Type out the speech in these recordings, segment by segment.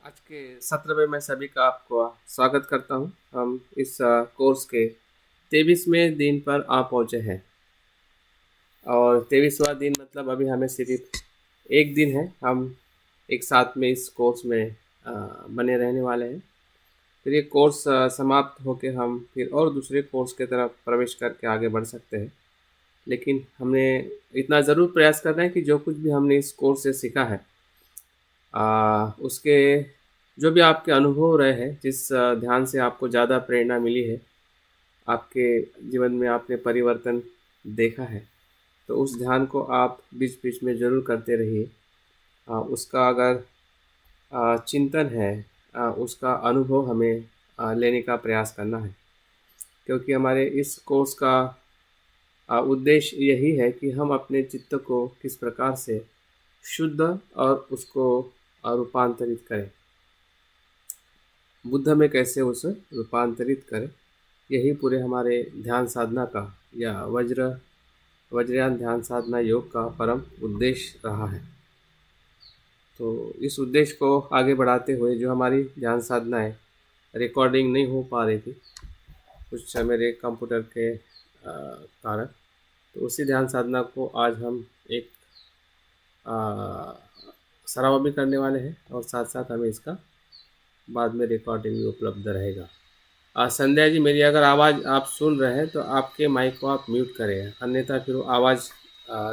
आज के सत्र में मैं सभी का आपको स्वागत करता हूं। हम इस कोर्स के 23वें दिन पर आ पहुंचे हैं और 23वां दिन मतलब अभी हमें सिर्फ एक दिन है। हम एक साथ में इस कोर्स में बने रहने वाले हैं। फिर ये कोर्स समाप्त होकर हम फिर और दूसरे कोर्स की तरफ प्रवेश करके आगे बढ़ सकते हैं। लेकिन हमने इतना ज़रूर प्रयास करना है कि जो कुछ भी हमने इस कोर्स से सीखा है उसके जो भी आपके अनुभव रहे हैं, जिस ध्यान से आपको ज़्यादा प्रेरणा मिली है, आपके जीवन में आपने परिवर्तन देखा है, तो उस ध्यान को आप बीच-बीच में ज़रूर करते रहिए। उसका अगर चिंतन है, उसका अनुभव हमें लेने का प्रयास करना है, क्योंकि हमारे इस कोर्स का उद्देश्य यही है कि हम अपने चित्त को किस प्रकार से शुद्ध और उसको रूपांतरित करें, बुद्ध में कैसे उसे रूपांतरित करें। यही पूरे हमारे ध्यान साधना का या वज्रयान ध्यान साधना योग का परम उद्देश्य रहा है। तो इस उद्देश्य को आगे बढ़ाते हुए जो हमारी ध्यान साधना है, रिकॉर्डिंग नहीं हो पा रही थी कुछ मेरे कंप्यूटर के कारण, तो उसी ध्यान साधना को आज हम एक सराहना भी करने वाले हैं और साथ साथ हमें इसका बाद में रिकॉर्डिंग भी उपलब्ध रहेगा। संध्या जी, मेरी अगर आवाज़ आप सुन रहे हैं तो आपके माइक को आप म्यूट करें, अन्यथा फिर वो आवाज़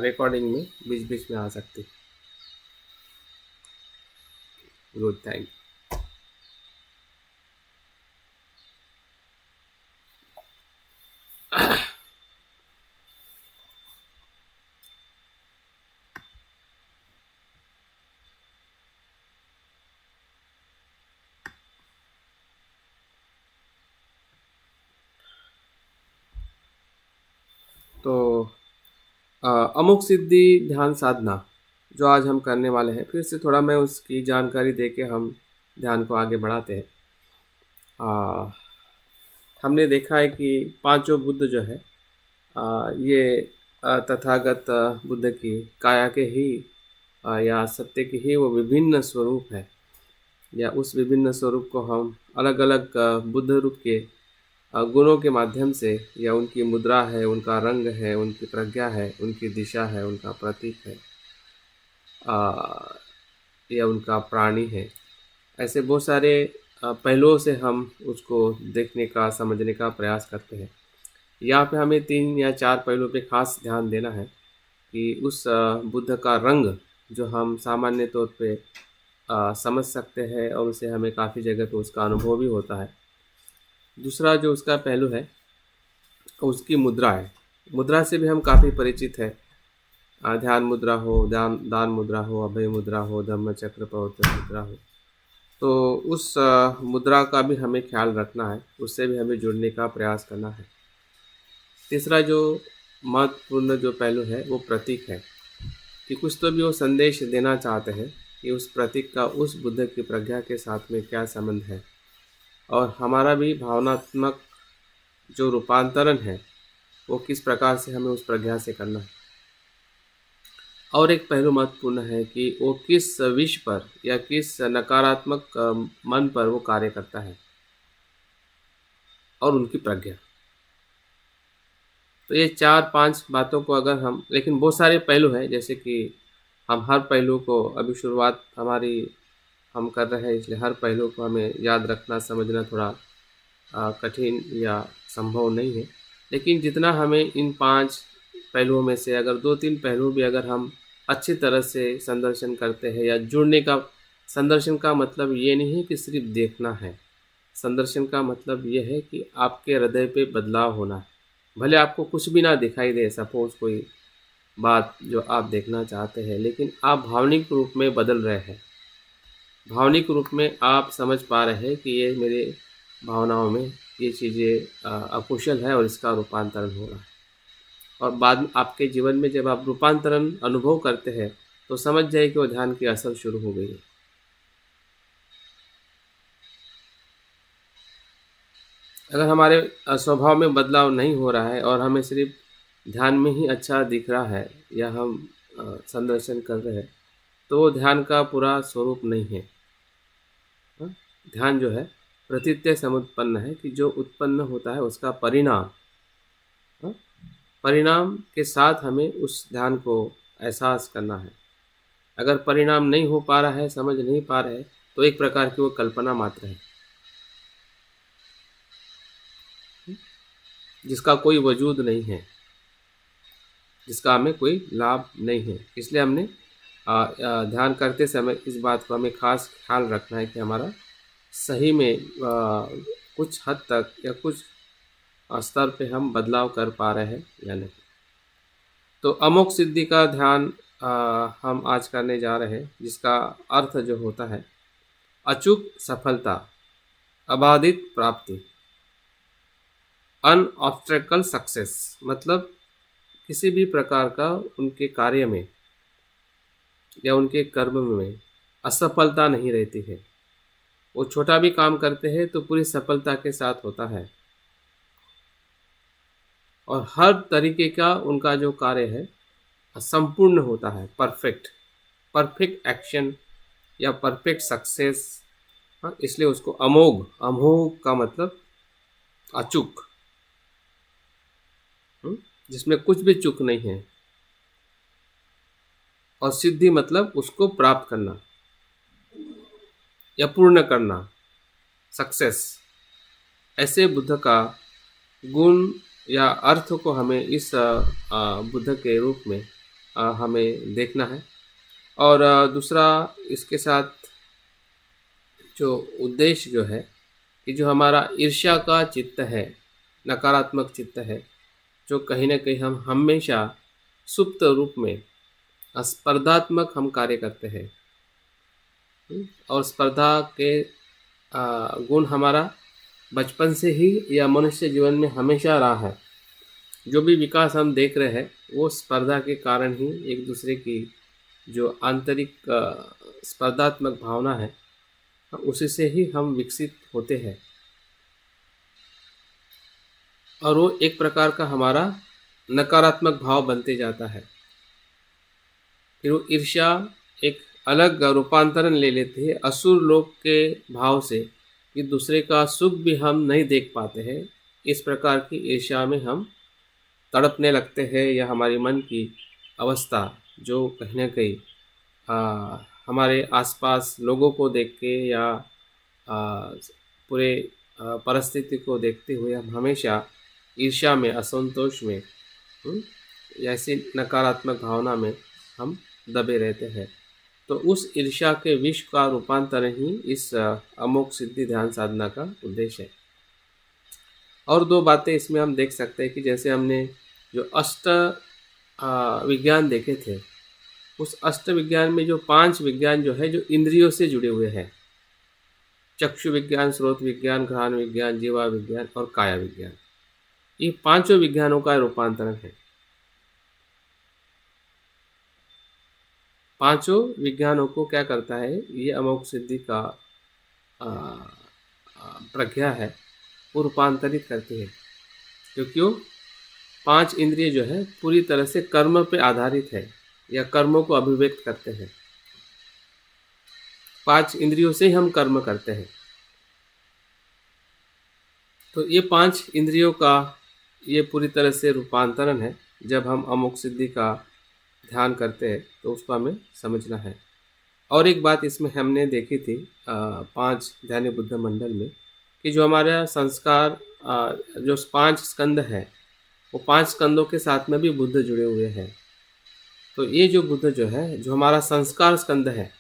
रिकॉर्डिंग में बीच बीच में आ सकती है। गुड, थैंक तो अमुक सिद्धि ध्यान साधना जो आज हम करने वाले हैं, फिर से थोड़ा मैं उसकी जानकारी दे के हम ध्यान को आगे बढ़ाते हैं। हमने देखा है कि पांचों बुद्ध जो है ये तथागत बुद्ध की काया के ही या सत्य के ही वो विभिन्न स्वरूप है, या उस विभिन्न स्वरूप को हम अलग अलग बुद्ध रूप के गुणों के माध्यम से, या उनकी मुद्रा है, उनका रंग है, उनकी प्रज्ञा है, उनकी दिशा है, उनका प्रतीक है, आ, या उनका प्राणी है, ऐसे बहुत सारे पहलुओं से हम उसको देखने का समझने का प्रयास करते हैं। यहाँ पे हमें 3 या 4 पहलुओं पे खास ध्यान देना है कि उस बुद्ध का रंग जो हम सामान्य तौर पे समझ सकते हैं और उसे हमें काफ़ी जगह पे उसका अनुभव भी होता है। दूसरा जो उसका पहलू है उसकी मुद्रा है। मुद्रा से भी हम काफ़ी परिचित है। ध्यान मुद्रा हो, दान मुद्रा हो, अभय मुद्रा हो, धम्म चक्र प्रवर्तन मुद्रा हो, तो उस मुद्रा का भी हमें ख्याल रखना है, उससे भी हमें जुड़ने का प्रयास करना है। तीसरा जो महत्वपूर्ण जो पहलू है वो प्रतीक है कि कुछ तो भी वो संदेश देना चाहते हैं कि उस प्रतीक का उस बुद्ध की प्रज्ञा के साथ में क्या संबंध है, और हमारा भी भावनात्मक जो रूपांतरण है वो किस प्रकार से हमें उस प्रज्ञा से करना है। और एक पहलू महत्वपूर्ण है कि वो किस विष पर या किस नकारात्मक मन पर वो कार्य करता है, और उनकी प्रज्ञा। तो ये 4-5 बातों को अगर हम, लेकिन बहुत सारे पहलू हैं, जैसे कि हम हर पहलू को, अभी शुरुआत हमारी हम कर रहे हैं, इसलिए हर पहलू को हमें याद रखना समझना थोड़ा कठिन या संभव नहीं है। लेकिन जितना हमें इन 5 पहलुओं में से अगर 2-3 पहलू भी अगर हम अच्छी तरह से संदर्शन करते हैं या जुड़ने का, संदर्शन का मतलब ये नहीं है कि सिर्फ देखना है, संदर्शन का मतलब ये है कि आपके हृदय पे बदलाव होना है। भले आपको कुछ भी ना दिखाई दे, सपोज कोई बात जो आप देखना चाहते हैं, लेकिन आप भावनिक रूप में बदल रहे हैं, भावनिक रूप में आप समझ पा रहे हैं कि ये मेरे भावनाओं में ये चीज़ें अकुशल है और इसका रूपांतरण हो रहा है। और बाद में आपके जीवन में जब आप रूपांतरण अनुभव करते हैं तो समझ जाए कि वो ध्यान की असर शुरू हो गई है। अगर हमारे स्वभाव में बदलाव नहीं हो रहा है और हमें सिर्फ ध्यान में ही अच्छा दिख रहा है, या हम संदर्शन कर रहे हैं, तो वो ध्यान का पूरा स्वरूप नहीं है। ध्यान जो है प्रतीत्य समुत्पन्न है, कि जो उत्पन्न होता है उसका परिणाम, हाँ? परिणाम के साथ हमें उस ध्यान को एहसास करना है। अगर परिणाम नहीं हो पा रहा है, समझ नहीं पा रहे हैं, तो एक प्रकार की वो कल्पना मात्र है, जिसका कोई वजूद नहीं है, जिसका हमें कोई लाभ नहीं है। इसलिए हमने ध्यान करते समय इस बात को हमें खास ख्याल रखना है कि हमारा सही में कुछ हद तक या कुछ स्तर पे हम बदलाव कर पा रहे हैं या नहीं। तो अमोघ सिद्धि का ध्यान हम आज करने जा रहे हैं, जिसका अर्थ जो होता है अचूक सफलता, अबाधित प्राप्ति, अनऑब्स्ट्रकल सक्सेस। मतलब किसी भी प्रकार का उनके कार्य में या उनके कर्म में असफलता नहीं रहती है। वो छोटा भी काम करते हैं तो पूरी सफलता के साथ होता है, और हर तरीके का उनका जो कार्य है संपूर्ण होता है, परफेक्ट, परफेक्ट एक्शन या परफेक्ट सक्सेस। हाँ, इसलिए उसको अमोघ, अमोघ का मतलब अचूक, जिसमें कुछ भी चूक नहीं है। और सिद्धि मतलब उसको प्राप्त करना या पूर्ण करना, सक्सेस। ऐसे बुद्ध का गुण या अर्थ को हमें इस बुद्ध के रूप में हमें देखना है। और दूसरा इसके साथ जो उद्देश्य जो है कि जो हमारा ईर्ष्या का चित्त है, नकारात्मक चित्त है, जो कहीं ना कहीं हम हमेशा सुप्त रूप में स्पर्धात्मक हम कार्य करते हैं, और स्पर्धा के गुण हमारा बचपन से ही या मनुष्य जीवन में हमेशा रहा है। जो भी विकास हम देख रहे हैं वो स्पर्धा के कारण ही, एक दूसरे की जो आंतरिक स्पर्धात्मक भावना है उसी से ही हम विकसित होते हैं, और वो एक प्रकार का हमारा नकारात्मक भाव बनते जाता है। फिर वो ईर्ष्या एक अलग रूपांतरण ले लेती है असुर लोक के भाव से, कि दूसरे का सुख भी हम नहीं देख पाते हैं। इस प्रकार की ईर्ष्या में हम तड़पने लगते हैं, या हमारी मन की अवस्था जो कहीं ना कहीं हमारे आसपास लोगों को देख के या पूरे परिस्थिति को देखते हुए हम हमेशा ईर्ष्या में, असंतोष में, ऐसी नकारात्मक भावना में हम दबे रहते हैं। तो उस ईर्ष्या के विष का रूपांतरण ही इस अमोघ सिद्धि ध्यान साधना का उद्देश्य है। और दो बातें इसमें हम देख सकते हैं कि जैसे हमने जो अष्ट विज्ञान देखे थे, उस अष्ट विज्ञान में जो 5 विज्ञान जो है जो इंद्रियों से जुड़े हुए हैं, चक्षु विज्ञान, स्रोत विज्ञान, घ्राण विज्ञान, जीवा विज्ञान और काया विज्ञान, ये पांचों विज्ञानों का रूपांतरण है। पांचों विज्ञानों को क्या करता है, ये अमोघ सिद्धि का प्रज्ञा है, वो रूपांतरित करती है। क्योंकि वो 5 इंद्रिय जो है पूरी तरह से कर्म पे आधारित है, या कर्मों को अभिव्यक्त करते हैं। 5 इंद्रियों से ही हम कर्म करते हैं। तो ये 5 इंद्रियों का ये पूरी तरह से रूपांतरण है। जब हम अमोघ सिद्धि का ध्यान करते हैं तो उसको हमें समझना है। और एक बात इसमें हमने देखी थी 5 ध्यान बुद्ध मंडल में, कि जो हमारा संस्कार जो 5 स्कंद है, वो 5 स्कंदों के साथ में भी बुद्ध जुड़े हुए हैं। तो ये जो बुद्ध जो है, जो हमारा संस्कार स्कंद है,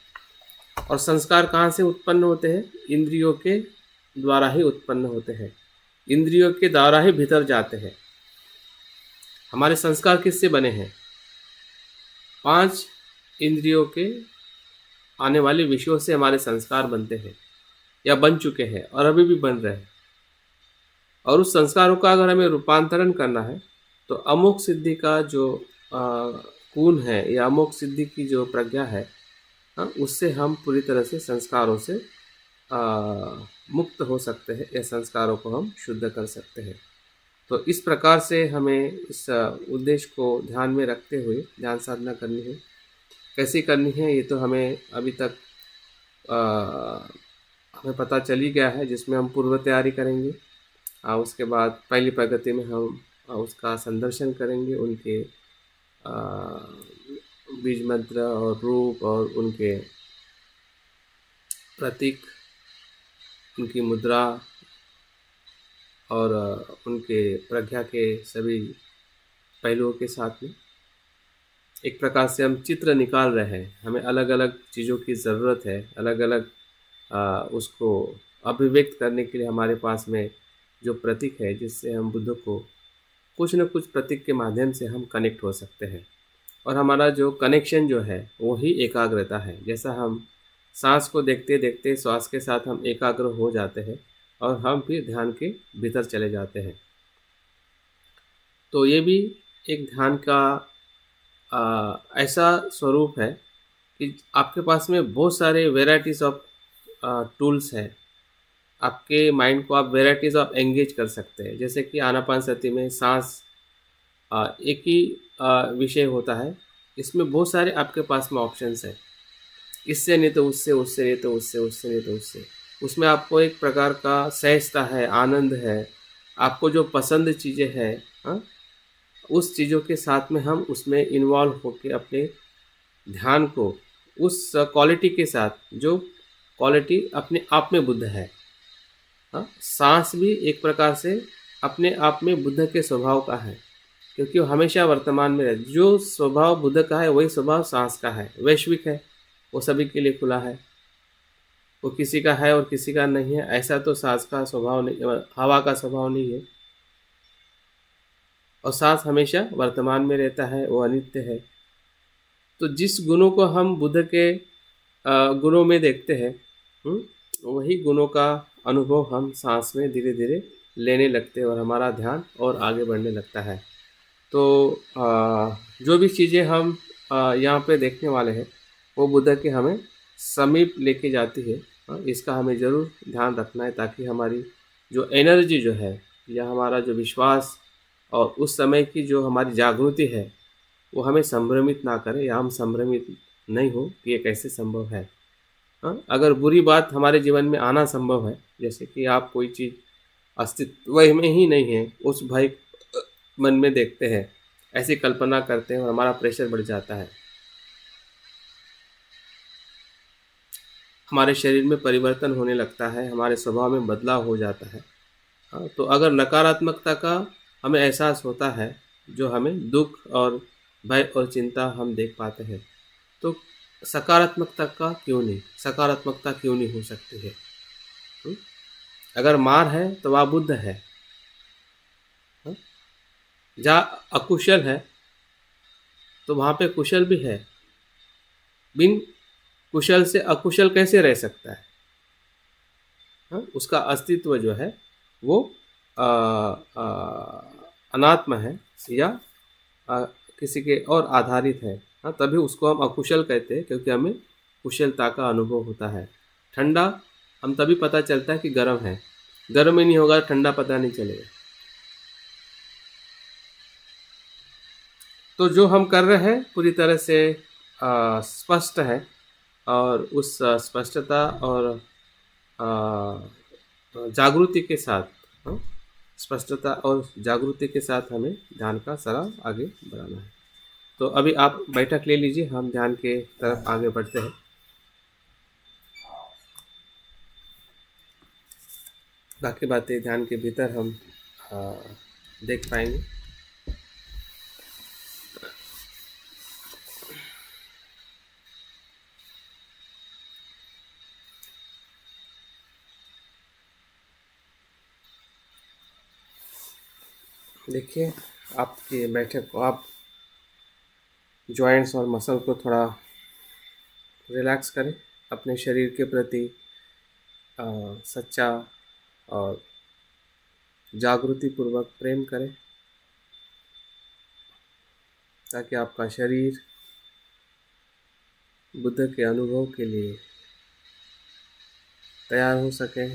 और संस्कार कहाँ से उत्पन्न होते हैं? इंद्रियों के द्वारा ही उत्पन्न होते हैं, इंद्रियों के द्वारा ही भीतर जाते हैं। हमारे संस्कार किससे बने हैं? 5 इंद्रियों के आने वाले विषयों से हमारे संस्कार बनते हैं, या बन चुके हैं और अभी भी बन रहे हैं। और उस संस्कारों का अगर हमें रूपांतरण करना है तो अमोघ सिद्धि का जो गुण है, या अमोघ सिद्धि की जो प्रज्ञा है, उससे हम पूरी तरह से संस्कारों से मुक्त हो सकते हैं, या संस्कारों को हम शुद्ध कर सकते हैं। तो इस प्रकार से हमें इस उद्देश्य को ध्यान में रखते हुए ध्यान साधना करनी है। कैसे करनी है ये तो हमें अभी तक हमें पता चल ही गया है, जिसमें हम पूर्व तैयारी करेंगे। उसके बाद पहली प्रगति में हम उसका संदर्शन करेंगे, उनके बीज मंत्र और रूप और उनके प्रतीक, उनकी मुद्रा और उनके प्रज्ञा के सभी पहलुओं के साथ में एक प्रकार से हम चित्र निकाल रहे हैं। हमें अलग अलग चीज़ों की ज़रूरत है, अलग अलग उसको अभिव्यक्त करने के लिए हमारे पास में जो प्रतीक है, जिससे हम बुद्ध को कुछ न कुछ प्रतीक के माध्यम से हम कनेक्ट हो सकते हैं। और हमारा जो कनेक्शन जो है वही एकाग्रता है। जैसा हम सांस को देखते देखते श्वास के साथ हम एकाग्र हो जाते हैं और हम फिर ध्यान के भीतर चले जाते हैं। तो ये भी एक ध्यान का ऐसा स्वरूप है कि आपके पास में बहुत सारे वेराइटीज़ ऑफ टूल्स हैं। आपके माइंड को आप वेराइटीज़ ऑफ एंगेज कर सकते हैं। जैसे कि आनापानसति में सांस एक ही विषय होता है, इसमें बहुत सारे आपके पास में ऑप्शंस हैं। इससे नहीं तो उससे, उससे नहीं तो उससे, उससे नहीं तो उससे। उसमें आपको एक प्रकार का सहजता है, आनंद है, आपको जो पसंद चीज़ें हैं, हाँ, उस चीज़ों के साथ में हम उसमें इन्वॉल्व होके अपने ध्यान को उस क्वालिटी के साथ, जो क्वालिटी अपने आप में बुद्ध है। हाँ, सांस भी एक प्रकार से अपने आप में बुद्ध के स्वभाव का है, क्योंकि वो हमेशा वर्तमान में रहता है। जो स्वभाव बुद्ध का है वही स्वभाव सांस का है, वैश्विक है, वो सभी के लिए खुला है। वो किसी का है और किसी का नहीं है, ऐसा तो सांस का स्वभाव नहीं, हवा का स्वभाव नहीं है। और सांस हमेशा वर्तमान में रहता है, वो अनित्य है। तो जिस गुणों को हम बुद्ध के गुणों में देखते हैं, वही गुणों का अनुभव हम सांस में धीरे धीरे लेने लगते हैं और हमारा ध्यान और आगे बढ़ने लगता है। तो जो भी चीज़ें हम यहाँ पे देखने वाले हैं, वो बुद्ध के हमें समीप लेके जाती है। इसका हमें ज़रूर ध्यान रखना है, ताकि हमारी जो एनर्जी जो है, या हमारा जो विश्वास और उस समय की जो हमारी जागृति है, वो हमें संभ्रमित ना करे, या हम संभ्रमित नहीं हो कि ये कैसे संभव है। अगर बुरी बात हमारे जीवन में आना संभव है, जैसे कि आप कोई चीज़ अस्तित्व में ही नहीं है, उस भय मन में देखते हैं, ऐसी कल्पना करते हैं और हमारा प्रेशर बढ़ जाता है। हमारे शरीर में परिवर्तन होने लगता है, हमारे स्वभाव में बदलाव हो जाता है। तो अगर नकारात्मकता का हमें एहसास होता है, जो हमें दुख और भय और चिंता हम देख पाते हैं, तो सकारात्मकता का क्यों नहीं, सकारात्मकता क्यों नहीं हो सकती है? हुँ? अगर मार है तो वह बुद्ध है। हाँ? जहाँ अकुशल है तो वहाँ पे कुशल भी है। बिन कुशल से अकुशल कैसे रह सकता है? हाँ? उसका अस्तित्व जो है वो अ, अनात्म है, या अ, किसी के और आधारित है। हाँ, तभी उसको हम अकुशल कहते हैं, क्योंकि हमें कुशलता का अनुभव होता है। ठंडा हम तभी पता चलता है कि गर्म है, गर्म ही नहीं होगा ठंडा पता नहीं चलेगा। तो जो हम कर रहे हैं पूरी तरह से स्पष्ट है, और उस स्पष्टता और जागृति के साथ, हाँ, स्पष्टता और जागृति के साथ हमें ध्यान का सराव आगे बढ़ाना है। तो अभी आप बैठक ले लीजिए, हम ध्यान के तरफ आगे बढ़ते हैं। बाकी बातें ध्यान के भीतर हम आ, देख पाएंगे। देखिए, आपकी बैठक को आप जॉइंट्स और मसल को थोड़ा रिलैक्स करें, अपने शरीर के प्रति सच्चा और जागृति पूर्वक प्रेम करें, ताकि आपका शरीर बुद्ध के अनुभव के लिए तैयार हो सके।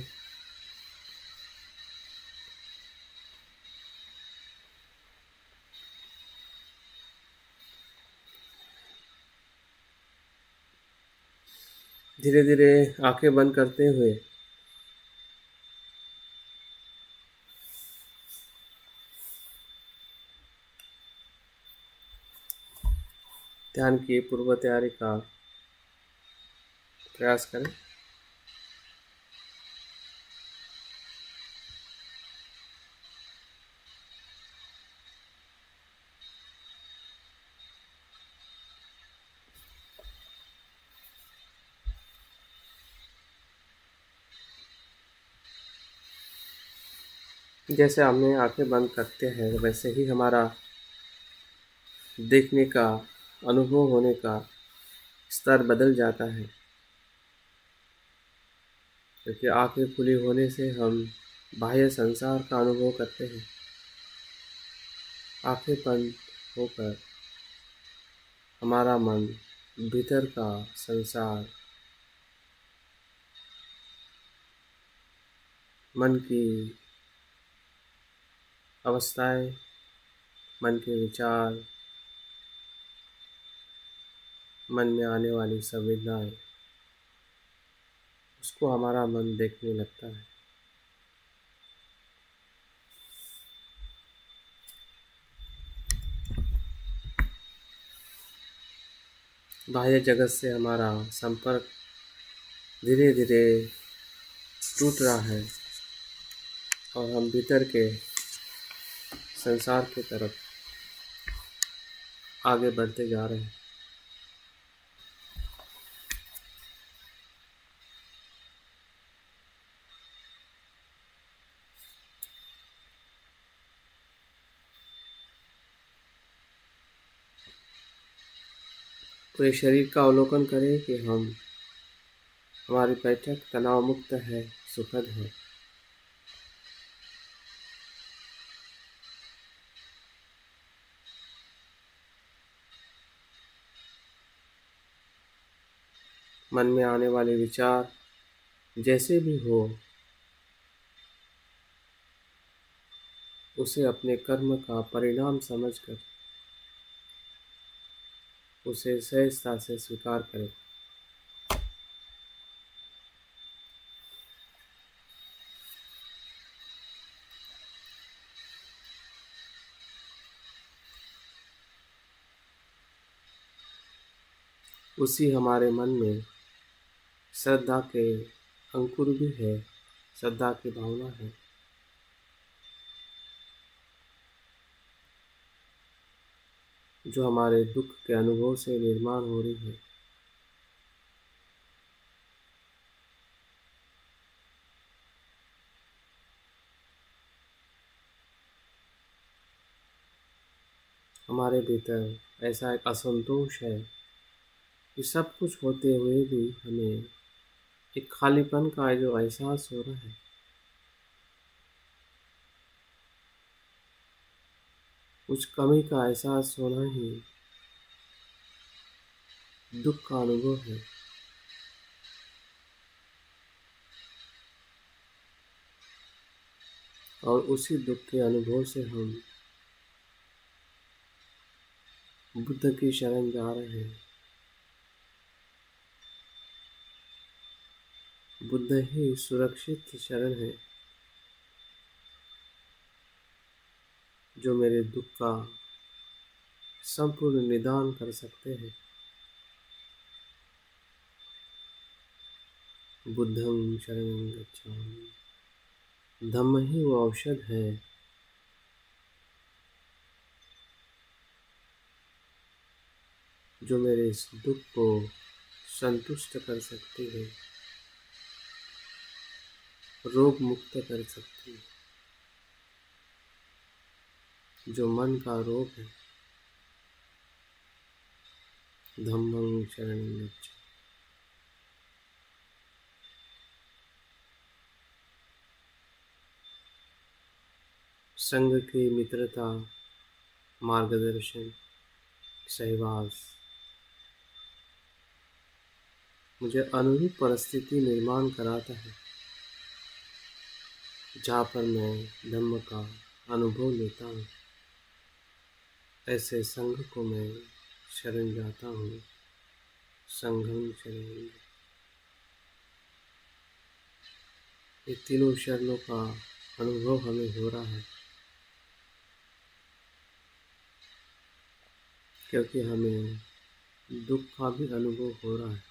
धीरे धीरे आंखें बंद करते हुए ध्यान की पूर्व तैयारी का प्रयास करें। जैसे हमने आंखें बंद करते हैं वैसे ही हमारा देखने का, अनुभव होने का स्तर बदल जाता है, क्योंकि आंखें खुली होने से हम बाह्य संसार का अनुभव करते हैं। आंखें बंद होकर हमारा मन भीतर का संसार, मन की अवस्थाएं, मन के विचार, मन में आने वाली संवेदनाएं, उसको हमारा मन देखने लगता है। बाह्य जगत से हमारा संपर्क धीरे धीरे टूट रहा है और हम भीतर के संसार की तरफ आगे बढ़ते जा रहे हैं। पूरे शरीर का अवलोकन करें कि हमारी बैठक तनाव मुक्त है, सुखद है। मन में आने वाले विचार जैसे भी हो, उसे अपने कर्म का परिणाम समझकर उसे सहजता से स्वीकार करें। उसी हमारे मन में श्रद्धा के अंकुर भी है, श्रद्धा की भावना है, जो हमारे दुख के अनुभव से निर्माण हो रही है। हमारे भीतर ऐसा एक असंतोष है कि सब कुछ होते हुए भी हमें एक खालीपन का जो एहसास हो रहा है, कुछ कमी का एहसास होना ही दुख का अनुभव है। और उसी दुख के अनुभव से हम बुद्ध की शरण जा रहे हैं। बुद्ध ही सुरक्षित शरण है, जो मेरे दुख का संपूर्ण निदान कर सकते हैं। बुद्धं शरणं गच्छामि। धम्म ही वो औषध है जो मेरे इस दुख को संतुष्ट कर सकती है, रोग मुक्त कर सकती है। जो मन का रोग है, धम्मं शरणं गच्छामि। संघ की मित्रता, मार्गदर्शन, सहवास मुझे अनुरूप परिस्थिति निर्माण कराता है, जहाँ पर मैं धम्म का अनुभव लेता हूँ। ऐसे संघ को मैं शरण जाता हूँ। संघं शरणं। ये तीनों शरणों का अनुभव हमें हो रहा है, क्योंकि हमें दुख का भी अनुभव हो रहा है।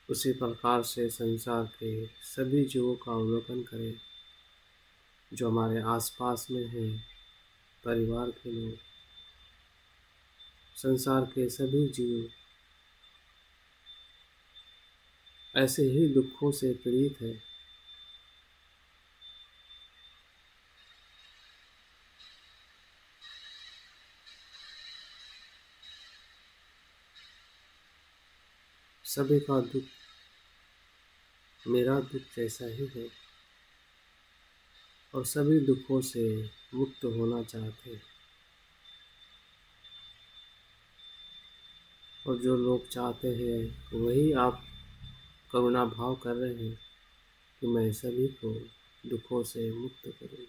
उसी प्रकार से संसार के सभी जीवों का अवलोकन करें जो हमारे आसपास में हैं, परिवार के लोग, संसार के सभी जीव ऐसे ही दुखों से पीड़ित है। सभी का दुख मेरा दुख जैसा ही है और सभी दुखों से मुक्त होना चाहते हैं। और जो लोग चाहते हैं वही आप करुणा भाव कर रहे हैं कि मैं सभी को दुखों से मुक्त करूं।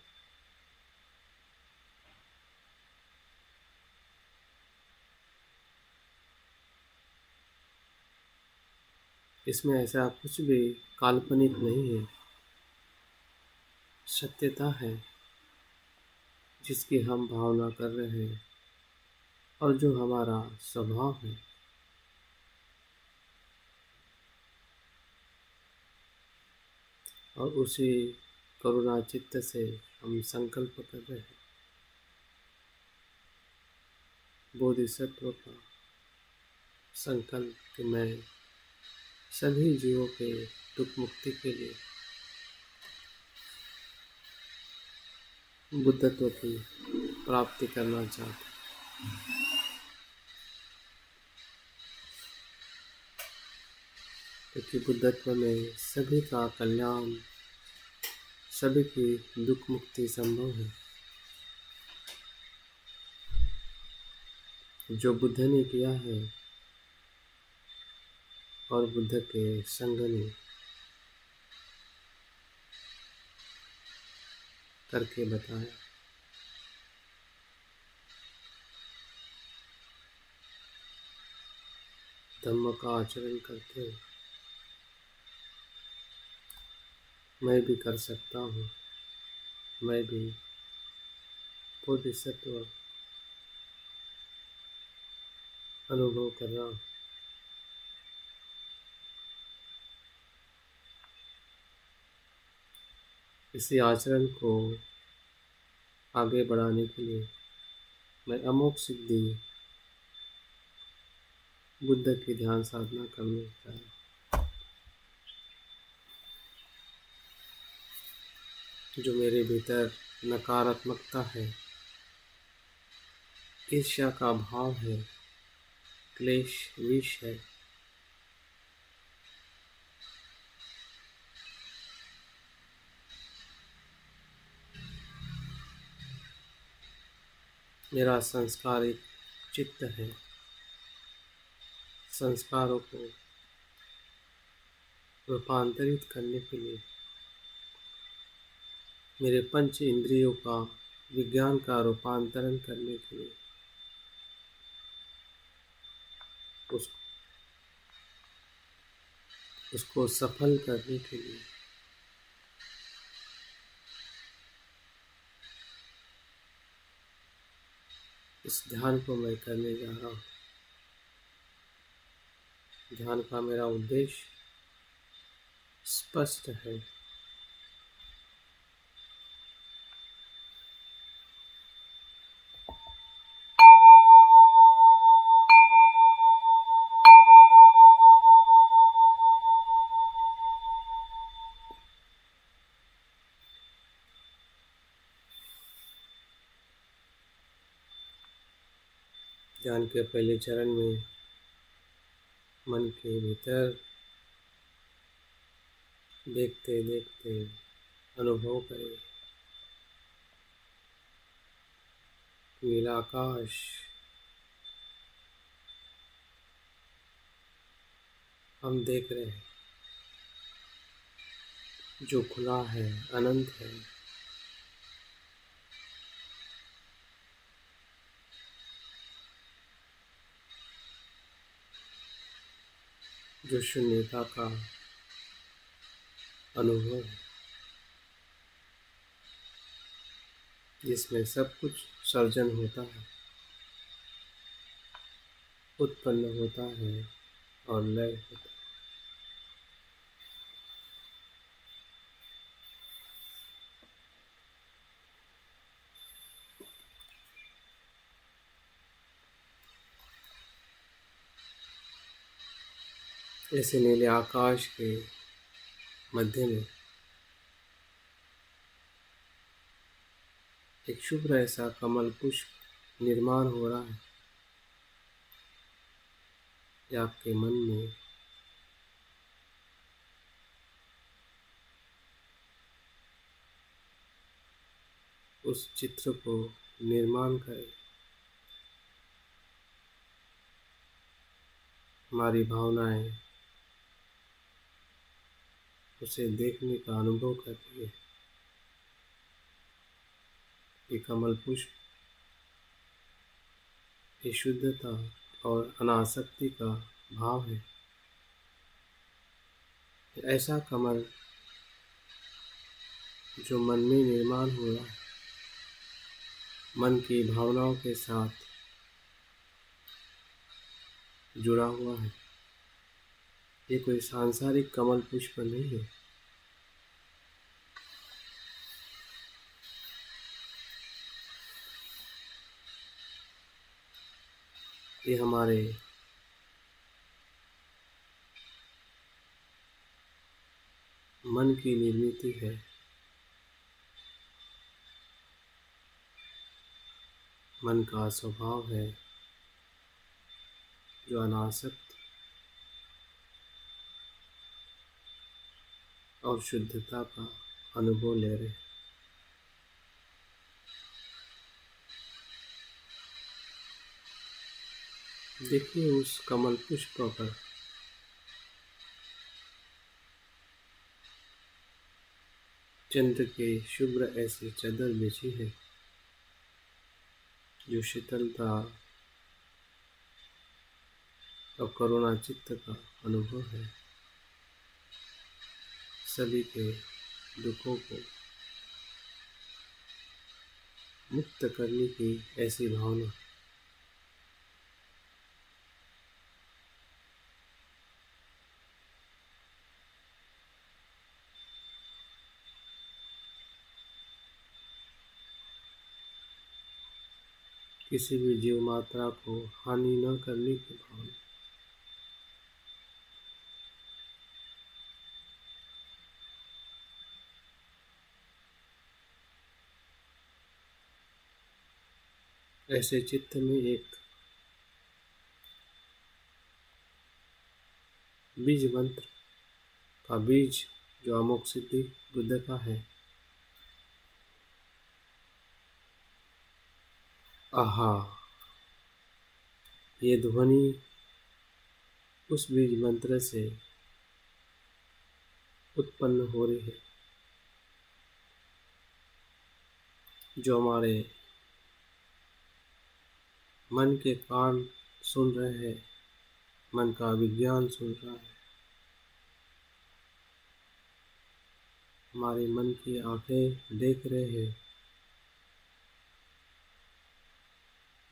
इसमें ऐसा कुछ भी काल्पनिक नहीं है, सत्यता है जिसकी हम भावना कर रहे हैं और जो हमारा स्वभाव है। और उसी करुणा चित्त से हम संकल्प कर रहे हैं बोधिसत्व का संकल्प कि मैं सभी जीवों के दुख मुक्ति के लिए बुद्धत्व की प्राप्ति करना चाहता हूँ। क्योंकि बुद्धत्व में सभी का कल्याण, सभी की दुख मुक्ति संभव है। जो बुद्ध ने किया है और बुद्ध के संग ने करके बताया, धम्म का आचरण करते हुए मैं भी कर सकता हूँ। मैं भी बोधिसत्व अनुभव कर रहा हूँ। इसी आचरण को आगे बढ़ाने के लिए मैं अमोघ सिद्धि बुद्ध की ध्यान साधना करने का है। जो मेरे भीतर नकारात्मकता है, ईर्ष्या का भाव है, क्लेश विष है, मेरा संस्कारिक चित्त है, संस्कारों को रूपांतरित करने के लिए मेरे पंच इंद्रियों का विज्ञान का रूपांतरण करने के लिए उस उसको सफल करने के लिए इस ध्यान को मैं करने जा रहा हूँ। ध्यान का मेरा उद्देश्य स्पष्ट है। ध्यान के पहले चरण में मन के भीतर देखते देखते अनुभव करें नीला आकाश हम देख रहे हैं जो खुला है, अनंत है। जो शून्यता का अनुभव है। जिसमें सब कुछ सर्जन होता है, उत्पन्न होता है और लय होता है। ऐसे नीले आकाश के मध्य में एक शुभ्र ऐसा कमल पुष्प निर्माण हो रहा है। ये आपके मन में उस चित्र को निर्माण करे। हमारी भावनाएं उसे देखने का अनुभव करती है। ये कमल पुष्प ये शुद्धता और अनासक्ति का भाव है। ऐसा कमल जो मन में निर्माण हो रहा है, मन की भावनाओं के साथ जुड़ा हुआ है। ये कोई सांसारिक कमल पुष्प नहीं है। ये हमारे मन की निर्मित है। मन का स्वभाव है जो अनासक्त और शुद्धता का अनुभव ले रहे हैं। देखिए उस कमल पुष्प पर चंद्र के शुभ्र ऐसी चादर बिछी है जो शीतलता और करुणा चित्त का अनुभव है। सभी के दुखों को मुक्त करने की ऐसी भावना। किसी भी जीव मात्रा को हानि न करने की भावना। ऐसे चित्त में एक बीज मंत्र का बीज जो अमोघ सिद्धि बुद्ध का है, आहा, ये ध्वनि उस बीज मंत्र से उत्पन्न हो रही है जो हमारे मन के कान सुन रहे हैं, मन का विज्ञान सुन रहा है, हमारे मन की आंखें देख रहे हैं,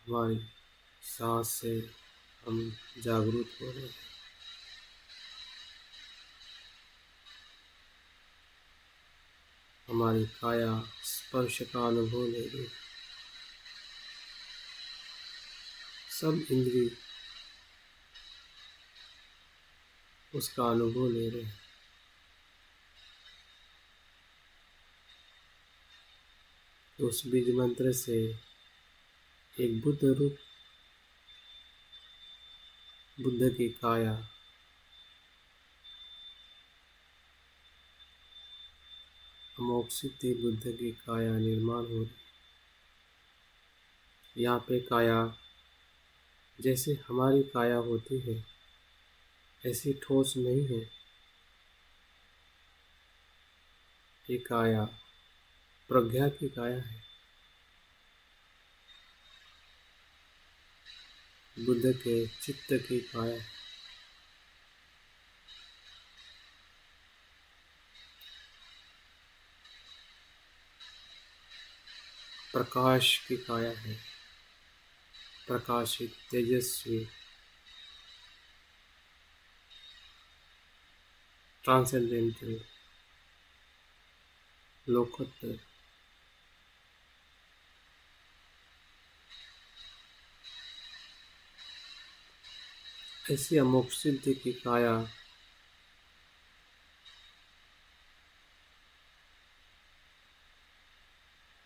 हमारी सांस से हम जागरूक हो रहे हैं, हमारी काया स्पर्श का अनुभव ले रही है। सब इंद्रिय उसका अनुभव ले रहे हैं। उस बीज मंत्र से एक बुद्ध रूप, बुद्ध की काया अमोघ सिद्धि बुद्ध की काया निर्माण हो रही। यहाँ पे काया जैसे हमारी काया होती है ऐसी ठोस नहीं है। ये काया प्रज्ञा की काया है, बुद्ध के चित्त की काया है। प्रकाश की काया है, प्रकाशित, तेजस्वी, ट्रांसेंडेंटल, लोकोत्तर। ऐसी अमोघ सिद्धि की काया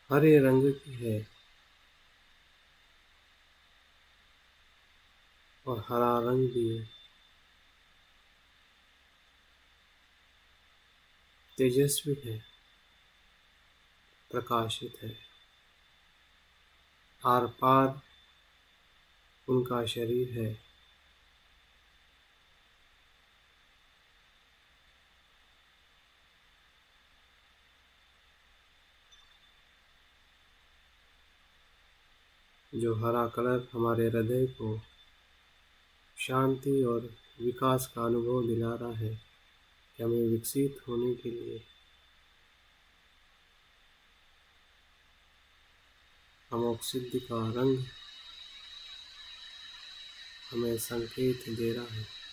हरे रंग की है और हरा रंग भी तेजस्वी है, प्रकाशित है। आर पार उनका शरीर है, जो हरा कलर हमारे हृदय को शांति और विकास का अनुभव दिला रहा है कि हमें विकसित होने के लिए अमोघ सिद्धि का रंग हमें संकेत दे रहा है।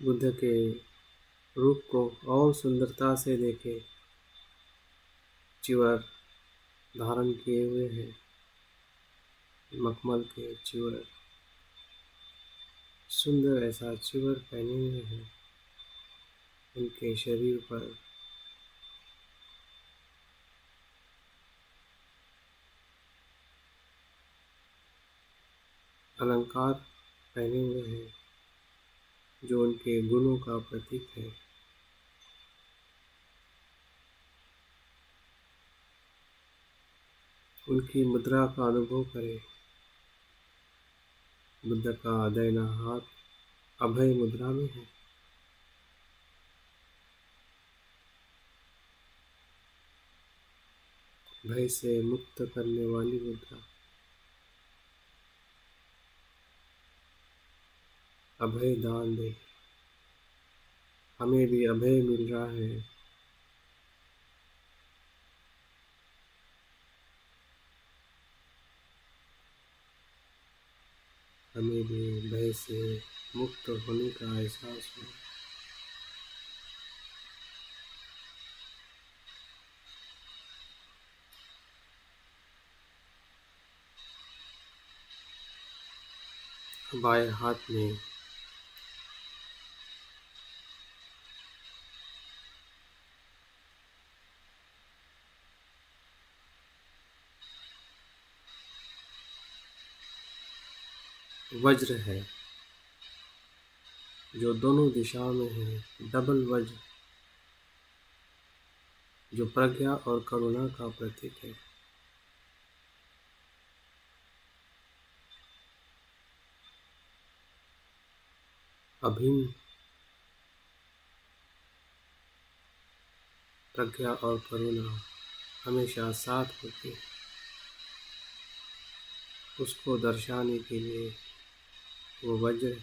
बुद्ध के रूप को और सुंदरता से देखे, चिवर धारण किए हुए हैं, मखमल के चिवर, सुंदर ऐसा चिवर पहने हुए हैं। उनके शरीर पर अलंकार पहने हुए हैं जो उनके गुणों का प्रतीक है। उनकी मुद्रा का अनुभव करें। बुद्ध का दाहिना हाथ अभय मुद्रा में है। भय से मुक्त करने वाली मुद्रा। अभय दान दे। हमें भी अभय मिल रहा है। हमें भी भय से मुक्त होने का एहसास हो। बाएं हाथ में वज्र है जो दोनों दिशा में है, डबल वज्र, जो प्रज्ञा और करुणा का प्रतीक है। अभिन्न प्रज्ञा और करुणा हमेशा साथ होती है। उसको दर्शाने के लिए वो वज्र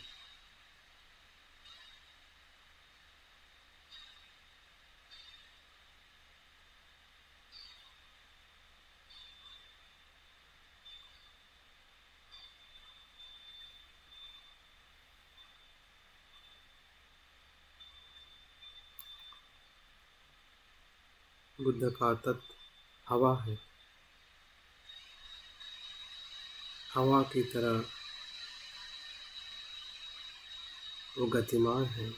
बुद्ध का तत्व हवा है। हवा की तरह वो गतिमान है,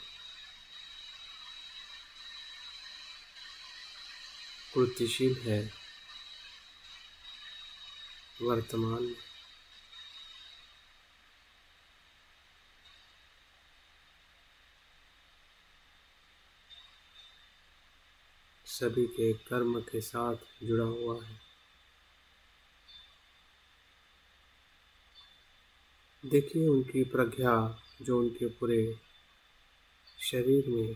कृतिशील है, वर्तमान में। सभी के कर्म के साथ जुड़ा हुआ है। देखिए उनकी प्रज्ञा जो उनके पूरे शरीर में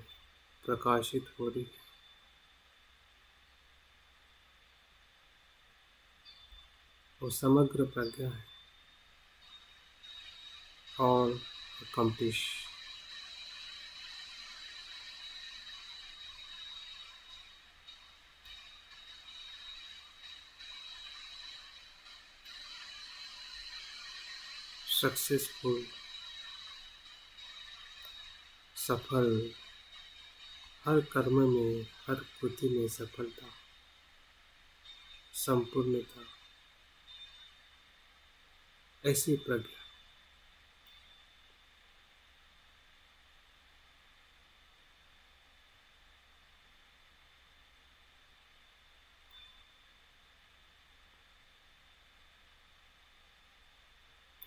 प्रकाशित हो रही है। वो समग्र प्रज्ञा है और अकम्प्लिश। सक्सेसफुल, सफल, हर कर्म में, हर कृति में सफलता, संपूर्णता, ऐसी प्रज्ञा।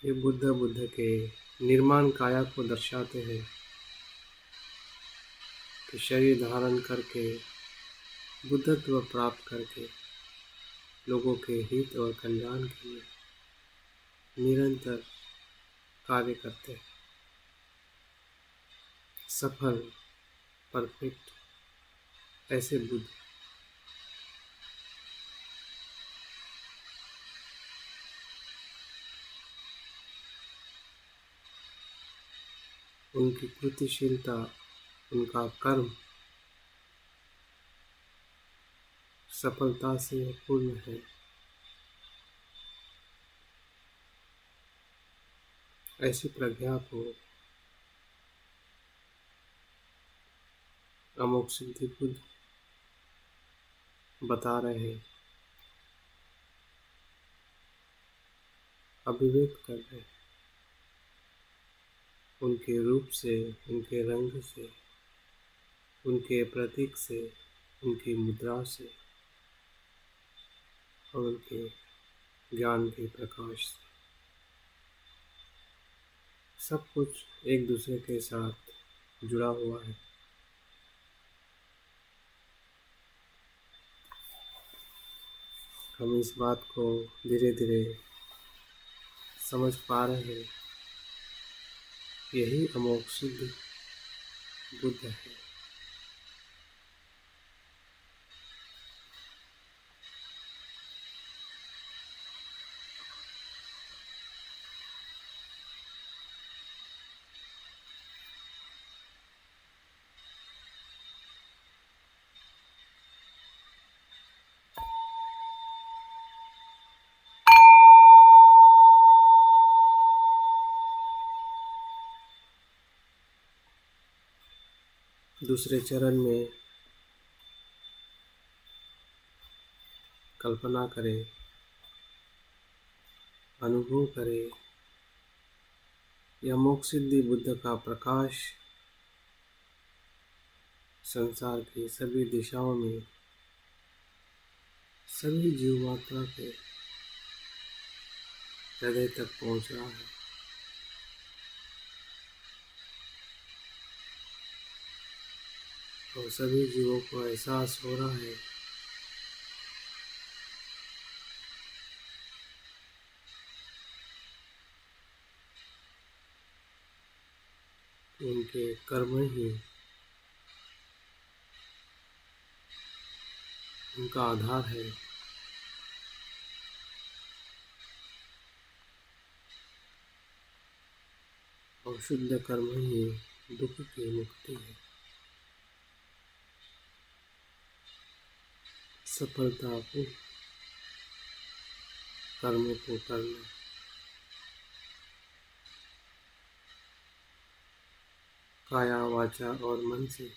ये बुद्ध के निर्माण काया को दर्शाते हैं कि शरीर धारण करके बुद्धत्व प्राप्त करके लोगों के हित और कल्याण के लिए निरंतर कार्य करते हैं। सफल, परफेक्ट, ऐसे बुद्ध। उनकी कृतिशीलता, उनका कर्म सफलता से पूर्ण है। ऐसी प्रज्ञा को अमोघ सिद्धि बुद्ध बता रहे हैं, अभिव्यक्त कर रहे हैं। उनके रूप से, उनके रंग से, उनके प्रतीक से, उनकी मुद्रा से और उनके ज्ञान के प्रकाश से, सब कुछ एक दूसरे के साथ जुड़ा हुआ है। हम इस बात को धीरे धीरे समझ पा रहे हैं। यही अमोघ सिद्ध बुद्ध है। दूसरे चरण में कल्पना करें, अनुभव करें, यह अमोघ सिद्धि बुद्ध का प्रकाश संसार की सभी दिशाओं में सभी जीव मात्रा के हृदय तक पहुंच रहा है और सभी जीवों को एहसास हो रहा है कि उनके कर्म ही उनका आधार है और शुद्ध कर्म ही दुख की मुक्ति है। सफलतापूर्ण कर्म को करना, काया, वाचा और मन से,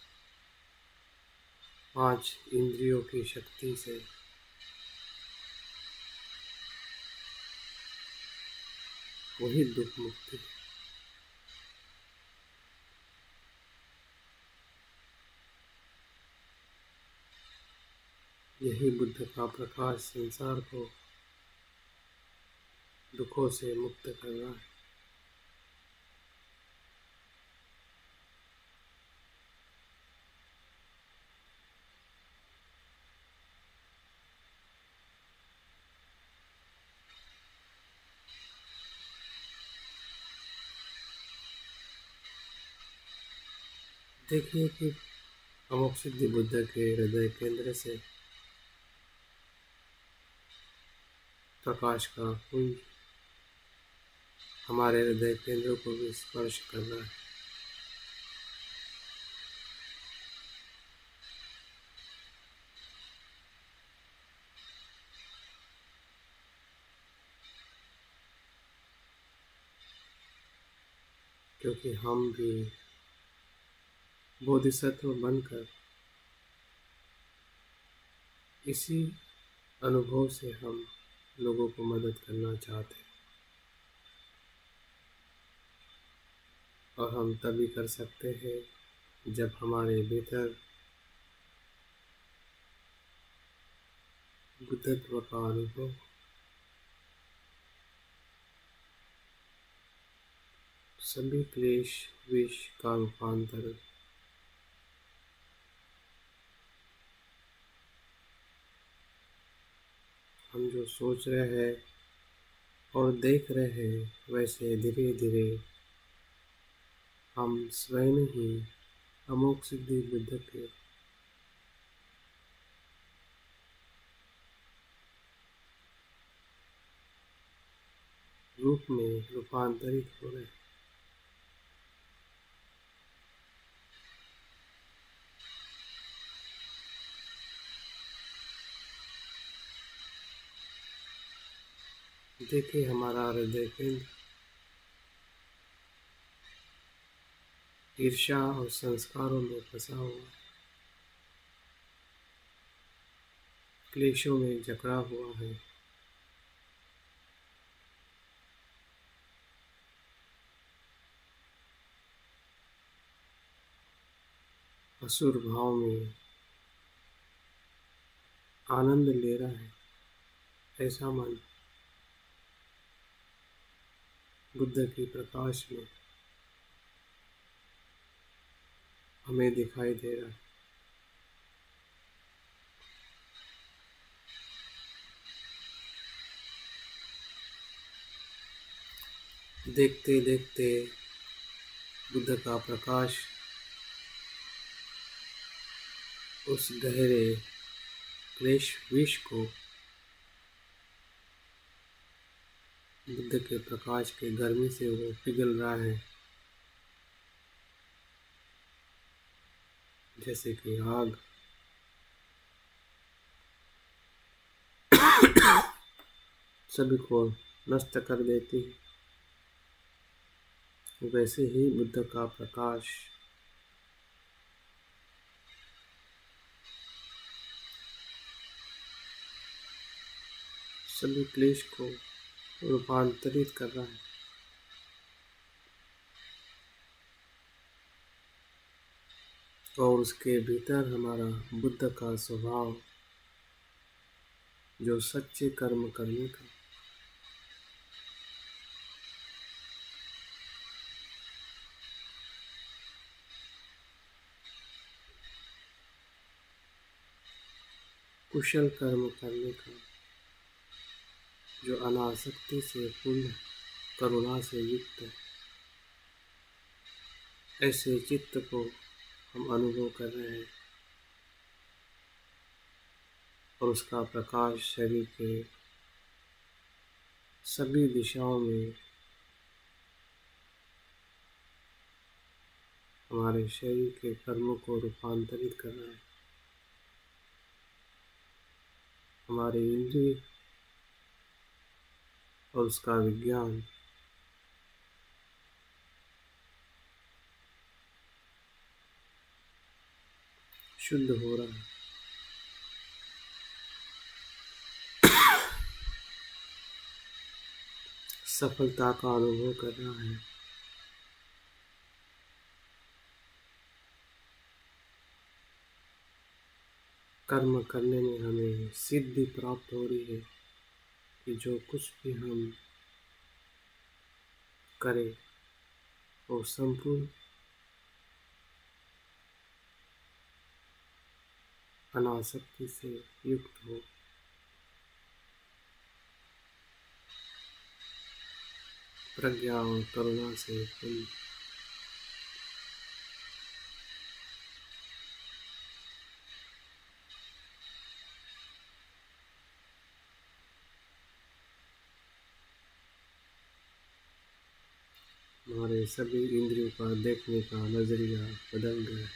5 इंद्रियों की शक्ति से वही दुख मुक्ति है। यही बुद्ध का प्रकाश संसार को दुखों से मुक्त कर रहा है। देखिए कि अमोघ सिद्धि बुद्ध के हृदय केंद्र से प्रकाश का पुंज हमारे हृदय केंद्र को भी स्पर्श कर रहा है। क्योंकि हम भी बोधिसत्व बनकर इसी अनुभव से हम लोगों को मदद करना चाहते हैं, और हम तभी कर सकते हैं जब हमारे भीतर बुद्धत्व का अनुभव, सभी क्लेश विष का रूपांतरण हम जो सोच रहे हैं और देख रहे हैं, वैसे धीरे धीरे हम स्वयं ही अमोघ सिद्धि बुद्ध के रूप में रूपांतरित हो रहे हैं। देखिए, हमारा हृदय केंद्र ईर्ष्या और संस्कारों में फंसा हुआ है, क्लेशों में जकड़ा हुआ है। असुर भाव में आनंद ले रहा है। ऐसा मन बुद्ध के प्रकाश में हमें दिखाई दे रहा है। देखते देखते बुद्ध का प्रकाश उस गहरे क्लेश विष को बुद्ध के प्रकाश के गर्मी से वो पिघल रहा है, जैसे कि आग सभी को नष्ट कर देती है। वैसे ही बुद्ध का प्रकाश सभी क्लेश को रूपांतरित कर रहा है। और उसके भीतर हमारा बुद्ध का स्वभाव, जो सच्चे कर्म करने का, कुशल कर्म करने का, जो अनासक्ति से पूर्ण करुणा से युक्त है, ऐसे चित्त को हम अनुभव कर रहे हैं। और उसका प्रकाश शरीर के सभी दिशाओं में हमारे शरीर के कर्मों को रूपांतरित कर रहा है। हमारे इंद्रिय और उसका विज्ञान शुद्ध हो रहा है। सफलता का अनुभव कर रहा है। कर्म करने में हमें सिद्धि प्राप्त हो रही है कि जो कुछ भी हम करें वो संपूर्ण अनासक्ति से युक्त हो, प्रज्ञा और करुणा से पूर्ण। हमारे सभी इंद्रियों का देखने का नज़रिया बदल गया।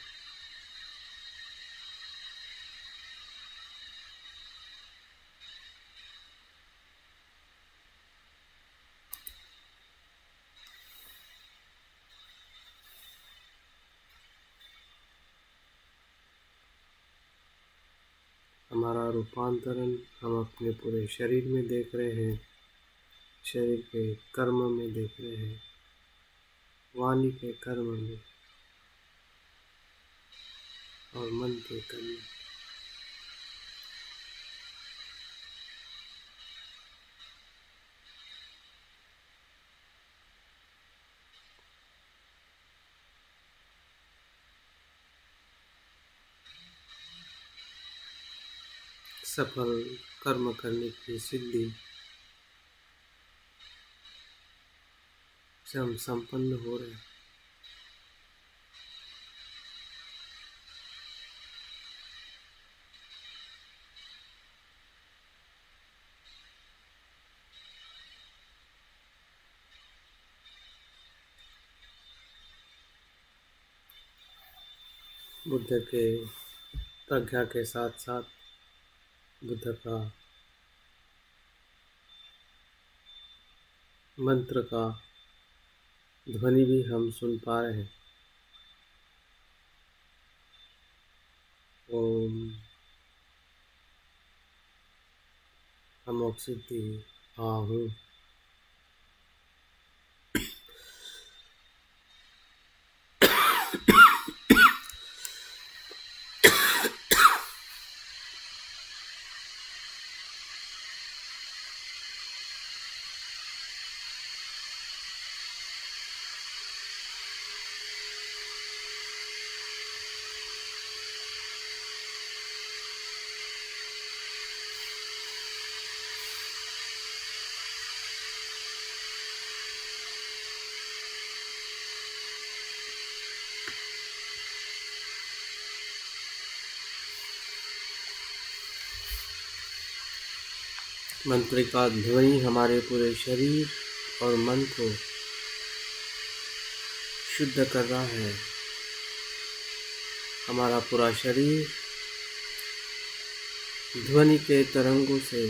हमारा रूपांतरण हम अपने पूरे शरीर में देख रहे हैं, शरीर के कर्म में देख रहे हैं, वाणी के कर्म में और मन के कर्म में। सफल कर्म करने की सिद्धि से हम संपन्न हो रहे हैं। बुद्ध के प्रज्ञा के साथ साथ बुद्ध का मंत्र का ध्वनि भी हम सुन पा रहे हैं। ओम अमोघ सिद्धि आहू। मंत्र का ध्वनि हमारे पूरे शरीर और मन को शुद्ध कर रहा है। हमारा पूरा शरीर ध्वनि के तरंगों से